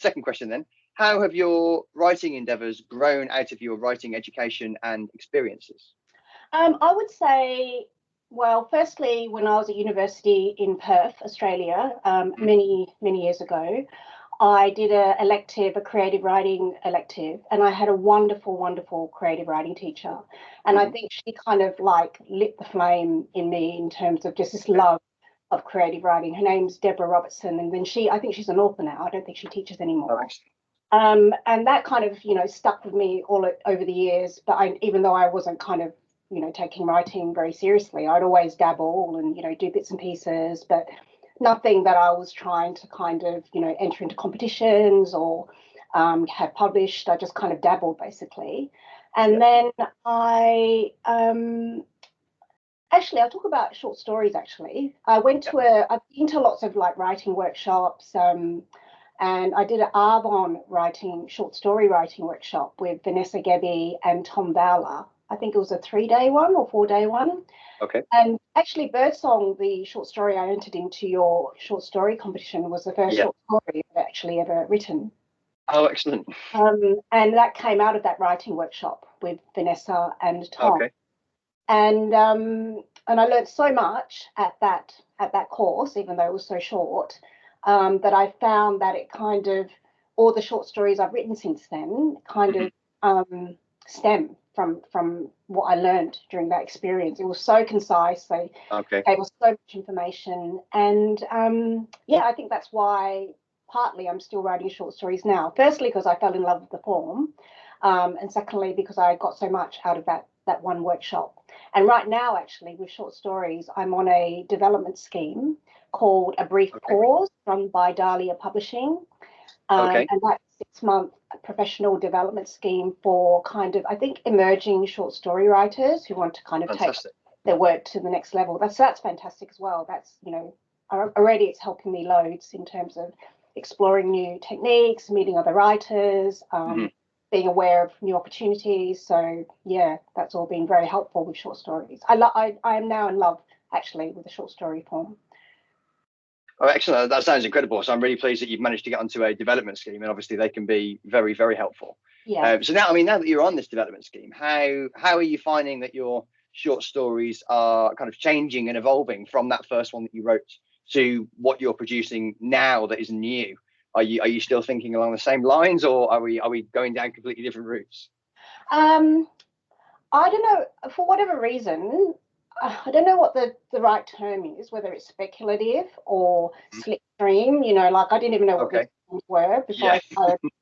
second question then. How have your writing endeavours grown out of your writing education and experiences? I would say, well, firstly, when I was at university in Perth, Australia, many years ago, I did a creative writing elective, and I had a wonderful creative writing teacher. And I think she kind of like lit the flame in me in terms of just this love of creative writing. Her name's Deborah Robertson, and then I think she's an author now. I don't think she teaches anymore. And that kind of, stuck with me all over the years. But even though I wasn't kind of, taking writing very seriously, I'd always dabble and, do bits and pieces, but nothing that I was trying to kind of, enter into competitions or have published. I just kind of dabbled basically. And then actually, I'll talk about short stories. Actually, I've been to lots of like writing workshops, and I did an Arbonne short story writing workshop with Vanessa Gebbie and Tom Bowler. I think it was a 3-day one or 4-day one. Okay. And actually, Birdsong, the short story I entered into your short story competition, was the first short story I've actually ever written. Oh, excellent. And that came out of that writing workshop with Vanessa and Tom. Okay. And I learned so much at that course, even though it was so short, that I found that it kind of, all the short stories I've written since then kind of stem from what I learned during that experience. It was so concise. They gave us so much information. And I think that's why partly I'm still writing short stories now. Firstly, because I fell in love with the form. And secondly, because I got so much out of that one workshop. And right now, actually, with short stories, I'm on a development scheme called A Brief Pause, run by Dahlia Publishing. And that's a 6-month professional development scheme for kind of, I think, emerging short story writers who want to kind of take their work to the next level. That's fantastic as well. That's, already it's helping me loads in terms of exploring new techniques, meeting other writers, being aware of new opportunities. So yeah, that's all been very helpful with short stories. I am now in love actually with the short story form. Oh, excellent. That sounds incredible. So I'm really pleased that you've managed to get onto a development scheme, and obviously they can be very, very helpful. Yeah. So now that you're on this development scheme, how are you finding that your short stories are kind of changing and evolving from that first one that you wrote to what you're producing now that is new? Are you still thinking along the same lines, or are we going down completely different routes? I don't know. For whatever reason, I don't know what the right term is, whether it's speculative or slipstream. Like I didn't even know what these things were before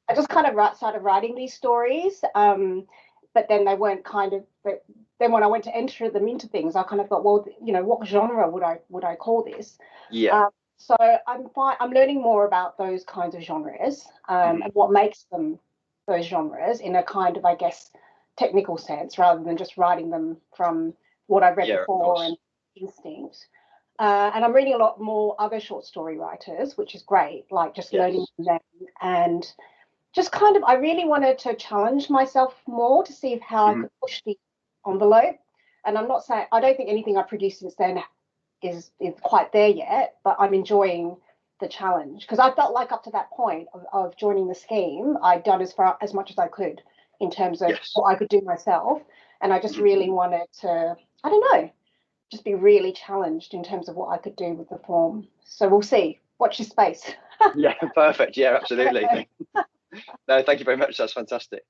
I just kind of started writing these stories. But then they weren't kind of. But then when I went to enter them into things, I kind of thought, well, what genre would I call this? Yeah. So I'm learning more about those kinds of genres and what makes them those genres in a kind of, I guess, technical sense, rather than just writing them from what I've read before and instinct. And I'm reading a lot more other short story writers, which is great, like just learning from them. And just kind of, I really wanted to challenge myself more to see how I could push the envelope. And I'm not saying, I don't think anything I've produced since then is quite there yet, but I'm enjoying the challenge, because I felt like up to that point of joining the scheme, I'd done as much as I could in terms of what I could do myself. And I just really wanted to, I don't know, just be really challenged in terms of what I could do with the form. So we'll see. Watch your space. Yeah, perfect. Yeah, absolutely. No, thank you very much. That's fantastic.